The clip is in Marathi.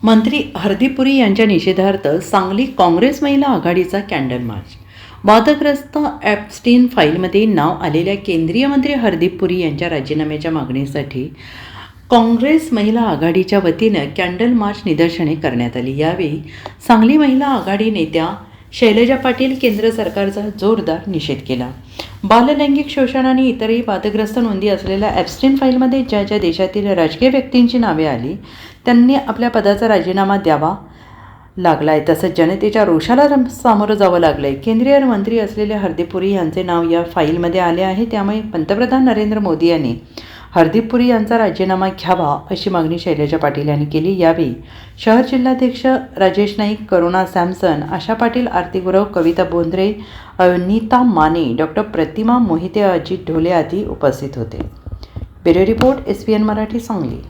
मंत्री हरदीप पुरी यांच्या निषेधार्थ सांगली काँग्रेस महिला आघाडीचा कॅन्डल मार्च. वादग्रस्त ॲप्स्टीन फाईलमध्ये नाव आलेल्या केंद्रीय मंत्री हरदीप पुरी यांच्या राजीनाम्याच्या मागणीसाठी काँग्रेस महिला आघाडीच्या वतीनं कॅन्डल मार्च निदर्शने करण्यात आली. यावेळी सांगली महिला आघाडी नेत्या शैलजा पाटील केंद्र सरकारचा जोरदार निषेध केला. बाललैंगिक शोषण आणि इतरही वादग्रस्त नोंदी असलेल्या ॲप्स्टीन फाईलमध्ये ज्या ज्या देशातील राजकीय व्यक्तींची नावे आली त्यांनी आपल्या पदाचा राजीनामा द्यावा लागला आहे, तसंच जनतेच्या रोषाला सामोरं जावं लागलं आहे. केंद्रीय मंत्री असलेले हरदीप पुरी यांचे नाव या फाईलमध्ये आले आहे. त्यामुळे पंतप्रधान नरेंद्र मोदी यांनी हरदीप पुरी यांचा राजीनामा घ्यावा अशी मागणी शैलजा पाटील यांनी केली. यावेळी शहर जिल्हाध्यक्ष राजेश नाईक, करुणा सॅमसन, आशा पाटील, आरती गुरव, कविता बोंद्रे, अनिता माने, डॉक्टर प्रतिमा मोहिते, अजित ढोले आदी उपस्थित होते. Bureau report, SPN Marathi, Sangli.